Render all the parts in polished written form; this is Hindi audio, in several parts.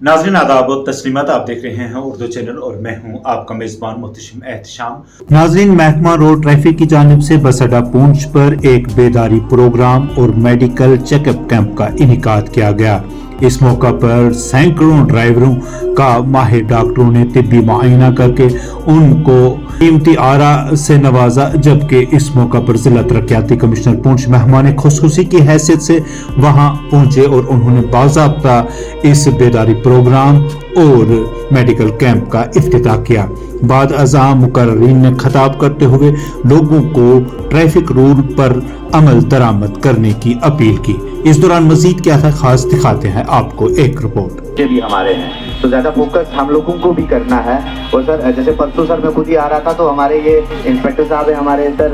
नाज़रीन आदाब और तस्लीमात, आप देख रहे हैं उर्दू चैनल और मैं हूं आपका मेज़बान मोहतशिम एहतशाम। नाज़रीन, महकमा रोड ट्रैफिक की जानिब से बस अड्डा पूंछ पर एक बेदारी प्रोग्राम और मेडिकल चेकअप कैंप का इनेकाद किया गया। इस मौका पर सैकड़ों ड्राइवरों का माहिर डॉक्टरों ने तिब्बी मुआयना करके उनको कीमती आरा से नवाजा, जबकि इस मौका पर जिला तरक्याती कमिश्नर पूंछ मेहमान खुसूसी की हैसियत से वहां पहुंचे और उन्होंने बाज़ाब्ता इस बेदारी प्रोग्राम और मेडिकल कैंप का इफ्तिताह किया। बाद अज़ा मुकर्रीन ने खिताब करते हुए लोगों को ट्रैफिक रूल पर अमल दरामद करने की अपील की। इस दौरान मजीद क्या था खास दिखाते हैं आपको एक रिपोर्ट। भी हमारे हैं तो ज़्यादा फोकस हम लोगों को भी करना है। और सर जैसे परसों सर मैं खुद ही आ रहा था तो हमारे ये इंस्पेक्टर साहब है हमारे सर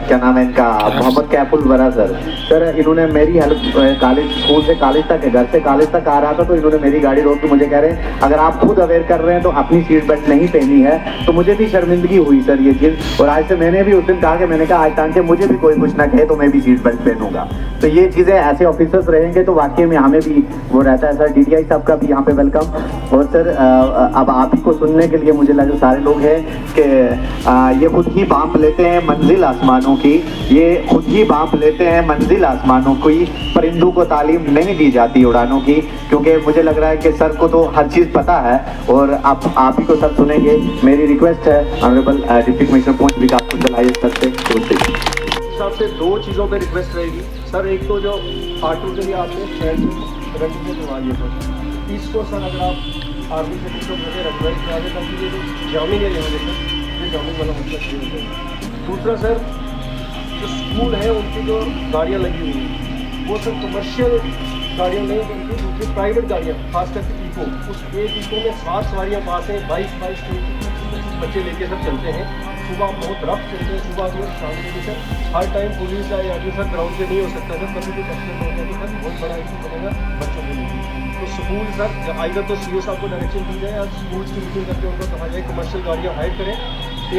क्या नाम है इनका, मोहम्मद कैफुल वरा सर इन्होंने मेरी हेल्प कॉलेज स्कूल से कॉलेज तक, घर से कॉलेज तक आ रहा था तो इन्होंने मेरी गाड़ी रोक के मुझे कह रहे हैं अगर आप खुद अवेयर कर रहे हैं तो अपनी सीट बेल्ट नहीं पहनी है। तो मुझे भी शर्मिंदगी हुई सर ये चीज़, और आज से मैंने भी उस दिन कहा कि मैंने कहा आज टाइम से मुझे भी कोई कुछ ना कहे तो मैं भी सीट बेल्ट पहनूंगा। तो ये चीज़ें ऐसे ऑफिसर्स रहेंगे तो वाकई में हमें भी वो रहता है। सर DTI साहब का भी यहाँ पे वेलकम। और सर अब आप ही को सुनने के लिए मुझे लगे सारे लोग हैं कि ये खुद ही बांप लेते हैं मंजिल आसमानों की, ये खुद ही बांप लेते हैं मंजिल आसमानों की, परिंदों को तालीम नहीं दी जाती उड़ानों की। क्योंकि मुझे लग रहा है कि सर को तो हर चीज़ पता है और आप ही को सब सुनेंगे। मेरी रिक्वेस्ट है ऑनरेबल डिप्टी कमिश्नर पूंछ भी आपको चलाइए सर से हिसाब से दो चीज़ों पे रिक्वेस्ट रहेगी सर। एक तो जो ऑटो के लिए आपने रजिस्टर करवा दिया सर, इसको सर अगर आप आर्मी से टिकटों में रजिस्टर करा दें ताकि ये जो जामिन है यहाँ देखो ये जामिन वाला मतलब क्लियर हो जाएगा। दूसरा सर जो स्कूल है उनकी जो गाड़ियाँ लगी हुई हैं वो सर कमर्शियल गाड़ियाँ नहीं बल्कि दूसरी प्राइवेट गाड़ियाँ, खास करके इको, उस एक इको में 7 सवारियाँ पास हैं, 22 बच्चे लेके सब चलते हैं। सुबह बहुत रफ चलते हैं, सुबह भी शाम को भी सर हर टाइम पुलिस या आगे सर ग्राउंड पे नहीं हो सकता सर, कभी कुछ एक्सीडेंट हो गया तो सर बहुत बड़ा इशू बनेगा बच्चों के लिए। तो स्कूल सर आइधर तो CO साहब को डायरेक्शन दी जाए या स्कूल की मीटिंग करके उनको कहा जाए कमर्शियल गाड़ियाँ हायर करें।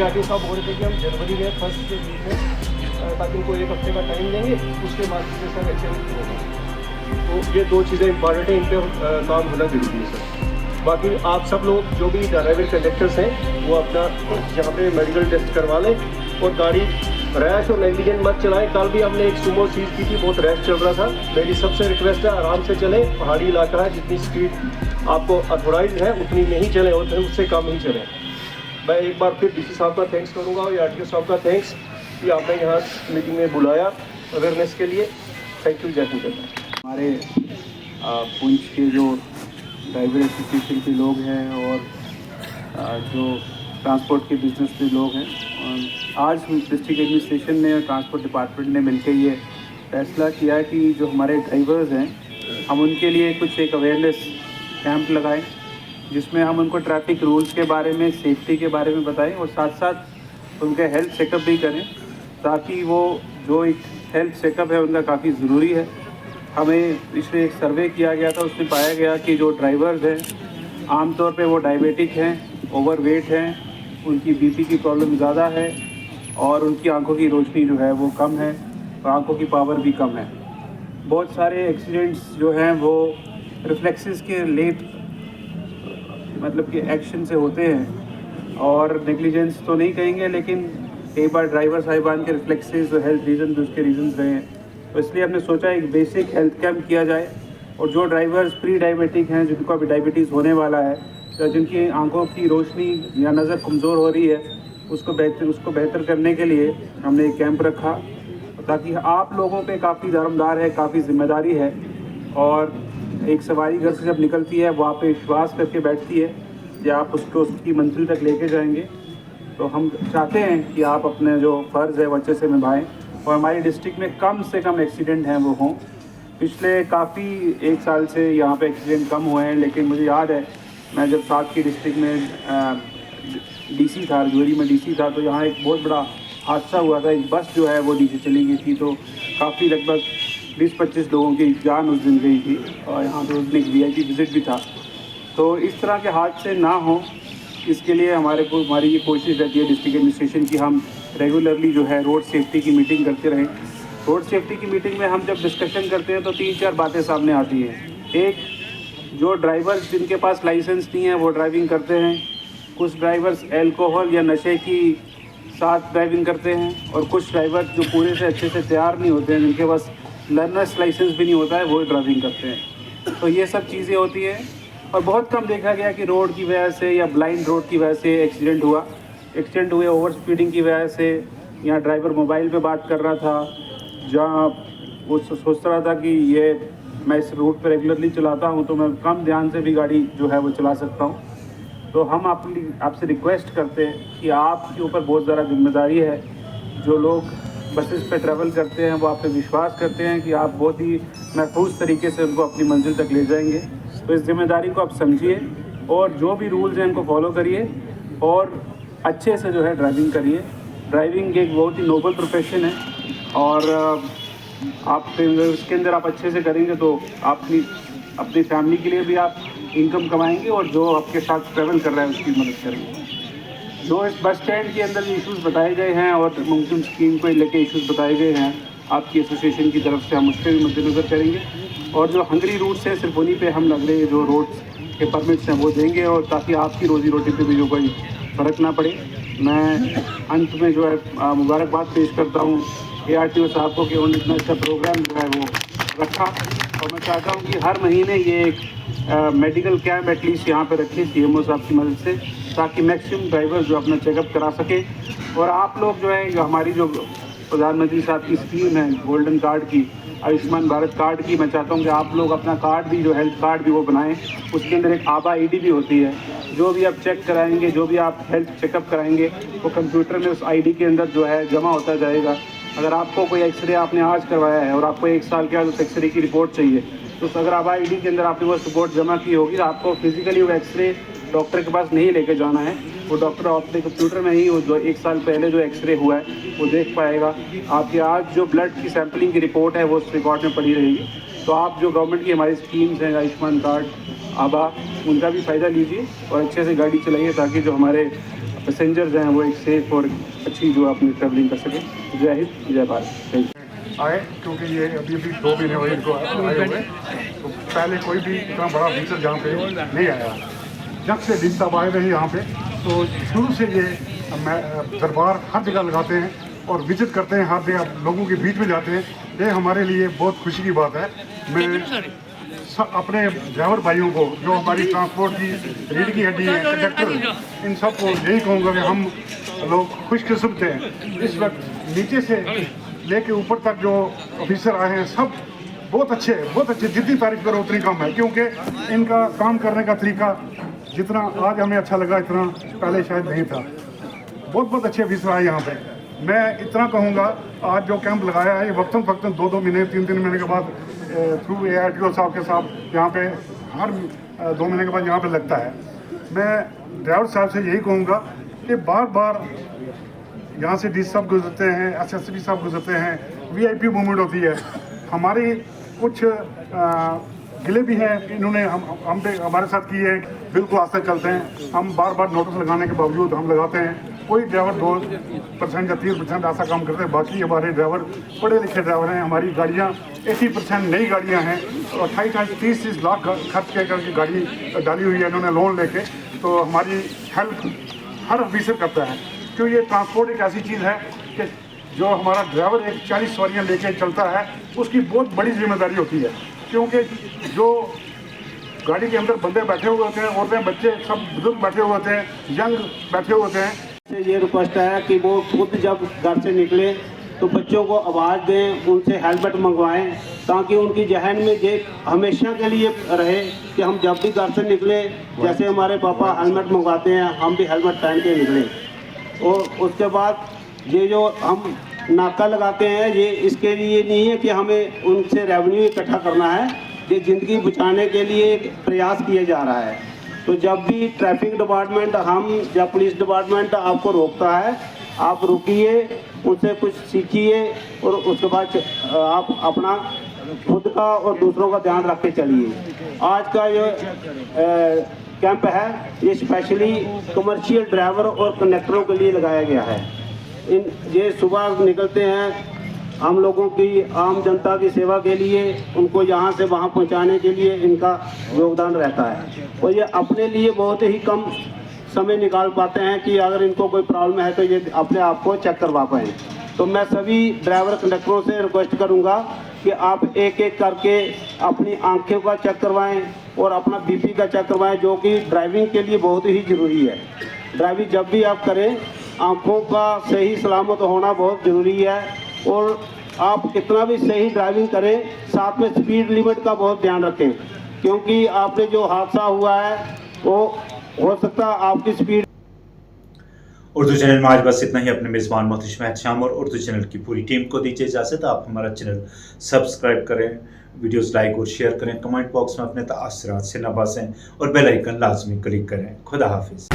ARTO साहब बोल रहे थे कि हम जनवरी में फर्स्ट के वीक में ताकि उनको 1 हफ्ते का टाइम देंगे, उसके बाद सर एक्शन होगा। तो ये दो चीज़ें इंपॉर्टेंट हैं, इन पर काम होना जरूरी है सर। बाकी आप सब लोग जो भी ड्राइवर कंडक्टर्स हैं वो अपना यहाँ पे मेडिकल टेस्ट करवा लें और गाड़ी रैश और नेग्लिजेंट मत चलाएं। कल भी हमने एक सुमो सीज की थी, बहुत रैश चल रहा था। मेरी सबसे रिक्वेस्ट है आराम से चलें, पहाड़ी इलाका है, जितनी स्पीड आपको अथोराइज है उतनी नहीं चलें और उससे कम ही चलें। मैं एक बार फिर DC साहब का थैंक्स करूँगा और RTO साहब का थैंक्स कि आपने यहाँ मीटिंग में बुलाया अवेयरनेस के लिए। थैंक यू, जय हिंद। हमारे पुंछ के जो ड्राइवर एसोसिएशन के लोग हैं और जो ट्रांसपोर्ट के बिजनेस के लोग हैं, आज डिस्ट्रिक्ट एडमिनिस्ट्रेशन ने और ट्रांसपोर्ट डिपार्टमेंट ने मिलकर ये फैसला किया है कि जो हमारे ड्राइवर्स हैं हम उनके लिए कुछ एक अवेयरनेस कैंप लगाएं जिसमें हम उनको ट्रैफिक रूल्स के बारे में, सेफ्टी के बारे में बताएं और साथ साथ उनके हेल्थ चेकअप भी करें, ताकि वो जो एक हेल्थ चेकअप है उनका काफ़ी ज़रूरी है। हमें पिछले एक सर्वे किया गया था, उसमें पाया गया कि जो ड्राइवर्स हैं आमतौर पे वो डायबिटिक हैं, ओवरवेट हैं, उनकी BP की प्रॉब्लम ज़्यादा है और उनकी आंखों की रोशनी जो है वो कम है और आंखों की पावर भी कम है। बहुत सारे एक्सीडेंट्स जो हैं वो रिफ्लेक्सेस के लेट मतलब कि एक्शन से होते हैं और नेग्लिजेंस तो नहीं कहेंगे, लेकिन कई बार ड्राइवर साहिबान के रिफ्लेक्सेस जो हेल्थ रीज़न भी उसके रीजंस रहे हैं। तो इसलिए हमने सोचा एक बेसिक हेल्थ कैंप किया जाए और जो ड्राइवर्स प्री डायबिटिक हैं, जिनको अभी डायबिटीज़ होने वाला है या जिनकी आंखों की रोशनी या नज़र कमज़ोर हो रही है, उसको बेहतर करने के लिए हमने एक कैंप रखा, ताकि आप लोगों पे काफ़ी दारोमदार है, काफ़ी जिम्मेदारी है। और एक सवारी घर से जब निकलती है वो आप पे विश्वास करके बैठती है कि आप उसको उसकी मंजिल तक लेके जाएंगे। तो हम चाहते हैं कि आप अपने जो फ़र्ज़ है वो अच्छे से निभाएँ और हमारी डिस्ट्रिक्ट में कम से कम एक्सीडेंट हैं वो हों। पिछले काफ़ी 1 साल से यहाँ पे एक्सीडेंट कम हुए हैं, लेकिन मुझे याद है मैं जब साथ की डिस्ट्रिक्ट में DC था, रजौरी में DC था, तो यहाँ एक बहुत बड़ा हादसा हुआ था। एक बस जो है वो नीचे चली गई थी, तो काफ़ी लगभग 20-25 लोगों की जान उस दिन गई थी और यहाँ पे उस दिन एक VIP विज़िट भी था। तो इस तरह के हादसे ना हो, इसके लिए हमारी ये कोशिश रहती है डिस्ट्रिक्ट एडमिनिस्ट्रेशन की हम रेगुलरली जो है रोड सेफ्टी की मीटिंग करते रहें। रोड सेफ्टी की मीटिंग में हम जब डिस्कशन करते हैं तो 3-4 बातें सामने आती हैं। एक जो ड्राइवर्स जिनके पास लाइसेंस नहीं है वो ड्राइविंग करते हैं, कुछ ड्राइवर्स अल्कोहल या नशे की साथ ड्राइविंग करते हैं, और कुछ ड्राइवर जो पूरे से अच्छे से तैयार नहीं होते हैं, जिनके पास लर्नर्स लाइसेंस भी नहीं होता है, वो ड्राइविंग करते हैं। तो ये सब चीज़ें होती हैं, और बहुत कम देखा गया कि रोड की वजह से या ब्लाइंड रोड की वजह से एक्सीडेंट हुए ओवर स्पीडिंग की वजह से, या ड्राइवर मोबाइल पे बात कर रहा था, जहाँ वो सोच रहा था कि ये मैं इस रूट पर रेगुलरली चलाता हूँ तो मैं कम ध्यान से भी गाड़ी जो है वो चला सकता हूँ। तो हम आपसे रिक्वेस्ट करते हैं कि आपके ऊपर बहुत ज़्यादा जिम्मेदारी है। जो लोग बसेस पे ट्रैवल करते हैं वो आप पे विश्वास करते हैं कि आप बहुत ही महफूज तरीके से उनको अपनी मंजिल तक ले जाएंगे। तो इस जिम्मेदारी को आप समझिए और जो भी रूल्स हैं इनको फॉलो करिए और अच्छे से जो है ड्राइविंग करिए। ड्राइविंग एक बहुत ही नोबल प्रोफेशन है, और आप इसके अंदर आप अच्छे से करेंगे तो अपनी फैमिली के लिए भी आप इनकम कमाएंगे, और जो आपके साथ ट्रैवल कर रहा है उसकी मदद करेंगे। जो इस बस स्टैंड के अंदर इश्यूज़ बताए गए हैं और मुमकिन स्कीम को लेकर इश्यूज़ बताए गए हैं आपकी एसोसिएशन की तरफ से, हम उस पर भी मद्देनज़र करेंगे। और जो हंगरी रूट्स हैं सिर्फ उन्हीं पे हम लग रहे जो रोड्स के परमिट्स हैं वो देंगे, और ताकि आपकी रोज़ी रोटी पे भी जो कोई फ़र्क ना पड़े। मैं अंत में जो है मुबारकबाद पेश करता हूँ ARTO साहब को कि उन्होंने इतना अच्छा प्रोग्राम जो है वो रखा, और मैं चाहता हूँ कि हर महीने ये एक मेडिकल कैंप एटलीस्ट यहाँ पे रखें CMO साहब की मदद से, ताकि मैक्सिमम ड्राइवर जो अपना चेकअप करा सके। और आप लोग जो है हमारी जो प्रधानमंत्री साहब की स्कीम है गोल्डन कार्ड की, आयुष्मान भारत कार्ड की, मैं चाहता हूँ कि आप लोग अपना कार्ड भी जो हेल्थ कार्ड भी वो बनाएं। उसके अंदर एक आबा ID भी होती है, जो भी आप चेक कराएंगे, जो भी आप हेल्थ चेकअप कराएंगे वो कंप्यूटर में उस ID के अंदर जो है जमा होता जाएगा। अगर आपको कोई एक्सरे आपने आज करवाया है और आपको 1 साल के बाद उस एक्सरे की रिपोर्ट चाहिए, तो अगर आबा ID के अंदर आपने वो रिपोर्ट जमा की होगी, आपको फिजिकली वो एक्सरे डॉक्टर के पास नहीं लेके जाना है। वो डॉक्टर अपने कंप्यूटर में ही वो जो 1 साल पहले जो एक्सरे हुआ है वो देख पाएगा। आपके आज जो ब्लड की सैंपलिंग की रिपोर्ट है वो उस रिकॉर्ड में पड़ी रहेगी। तो आप जो गवर्नमेंट की हमारी स्कीम्स हैं, आयुष्मान कार्ड, आबा, उनका भी फ़ायदा लीजिए और अच्छे से गाड़ी चलाइए, ताकि जो हमारे पैसेंजर्स हैं वो एक सेफ़ और अच्छी जो अपनी ट्रैवलिंग कर सकें। जय हिंद, जय भारत। Thank you. आए क्योंकि ये अभी 2 महीने हुए इनको आए हुए, तो पहले कोई भी इतना बड़ा फीचर जहाँ पे नहीं आया। जब से डी साहब आए रहे यहाँ पे, तो शुरू से ये दरबार हर जगह लगाते हैं और विजिट करते हैं, हर जगह लोगों के बीच में जाते हैं। ये हमारे लिए बहुत खुशी की बात है। मैं अपने ड्राइवर भाइयों को, जो हमारी ट्रांसपोर्ट की रीढ़ की हड्डी है, कंडक्टर, इन सब को यही कहूँगा कि हम लोग खुशकिस्मत हैं। इस वक्त नीचे से लेके ऊपर तक जो ऑफिसर आए हैं सब बहुत अच्छे। जितनी तारीफ करो उतनी कम है, क्योंकि इनका काम करने का तरीका जितना आज हमें अच्छा लगा इतना पहले शायद नहीं था। बहुत अच्छे ऑफिसर आए यहाँ पे। मैं इतना कहूँगा, आज जो कैंप लगाया है ये वक्तन 2 महीने 3 महीने के बाद थ्रू ARTO साहब के साथ यहाँ पे हर 2 महीने के बाद यहाँ पे लगता है। मैं ड्राइवर साहब से यही कहूँगा कि बार यहाँ से डी साहब गुजरते हैं, SSP साहब गुजरते हैं, VIP मूवमेंट होती है। हमारी कुछ गिले भी हैं, इन्होंने हम पे हमारे साथ किए हैं, बिल्कुल आस्ते चलते हैं। हम बार नोटिस लगाने के बावजूद हम लगाते हैं। कोई ड्राइवर 2% या 3% ऐसा काम करते हैं, बाकी हमारे ड्राइवर पढ़े लिखे ड्राइवर हैं। हमारी गाड़ियाँ 80% नई गाड़ियाँ हैं, और 28-30 लाख खर्च करके गाड़ी डाली हुई है इन्होंने लोन लेके। तो हमारी हेल्प हर ऑफिसर करता है, क्योंकि ये ट्रांसपोर्ट एक ऐसी चीज़ है कि जो हमारा ड्राइवर एक 40 सवारियाँ लेके चलता है उसकी बहुत बड़ी जिम्मेदारी होती है, क्योंकि जो गाड़ी के अंदर बंदे बैठे हुए होते हैं, औरतें, बच्चे, सब बुजुर्ग बैठे हुए होते हैं, यंग बैठे हुए होते हैं। ये रिक्वेस्ट है कि वो खुद जब घर से निकले तो बच्चों को आवाज़ दें, उनसे हेलमेट मंगवाएं, ताकि उनकी जहन में ये हमेशा के लिए रहे कि हम जब भी घर से निकले, जैसे हमारे पापा हेलमेट मंगवाते हैं, हम भी हेलमेट पहन के निकलें। और उसके बाद ये जो हम नाका लगाते हैं, ये इसके लिए नहीं है कि हमें उनसे रेवेन्यू इकट्ठा करना है, ये ज़िंदगी बचाने के लिए एक प्रयास किया जा रहा है। तो जब भी ट्रैफिक डिपार्टमेंट या पुलिस डिपार्टमेंट आपको रोकता है, आप रुकिए, उनसे कुछ सीखिए, और उसके बाद आप अपना खुद का और दूसरों का ध्यान रख के चलिए। आज का जो कैंप है ये स्पेशली कमर्शियल ड्राइवर और कंडक्टरों के लिए लगाया गया है। ये सुबह निकलते हैं हम लोगों की आम जनता की सेवा के लिए उनको यहाँ से वहाँ पहुँचाने के लिए इनका योगदान रहता है। और ये अपने लिए बहुत ही कम समय निकाल पाते हैं कि अगर इनको कोई प्रॉब्लम है तो ये अपने आप को चेक करवा पाएँ। तो मैं सभी ड्राइवर कंडक्टरों से रिक्वेस्ट करूँगा कि आप एक एक करके अपनी आंखों का चेक करवाएं और अपना बीपी का चेक करवाएं, जो कि ड्राइविंग के लिए बहुत ही ज़रूरी है। ड्राइविंग जब भी आप करें, आंखों का सही सलामत होना बहुत ज़रूरी है। और आप कितना भी सही ड्राइविंग करें, साथ में स्पीड लिमिट का बहुत ध्यान रखें, क्योंकि आपने जो हादसा हुआ है वो हो सकता है आपकी स्पीड। उर्दू चैनल में आज बस इतना ही। अपने मेज़बान मोहतशिम एहतिशाम और उर्दू चैनल की पूरी टीम को दीजिए इजाज़त। आप हमारा चैनल सब्सक्राइब करें, वीडियोस लाइक और शेयर करें, कमेंट बॉक्स में अपने तासुरात से नवाजें और बेल आइकन लाजमी क्लिक करें। खुदा हाफिज़।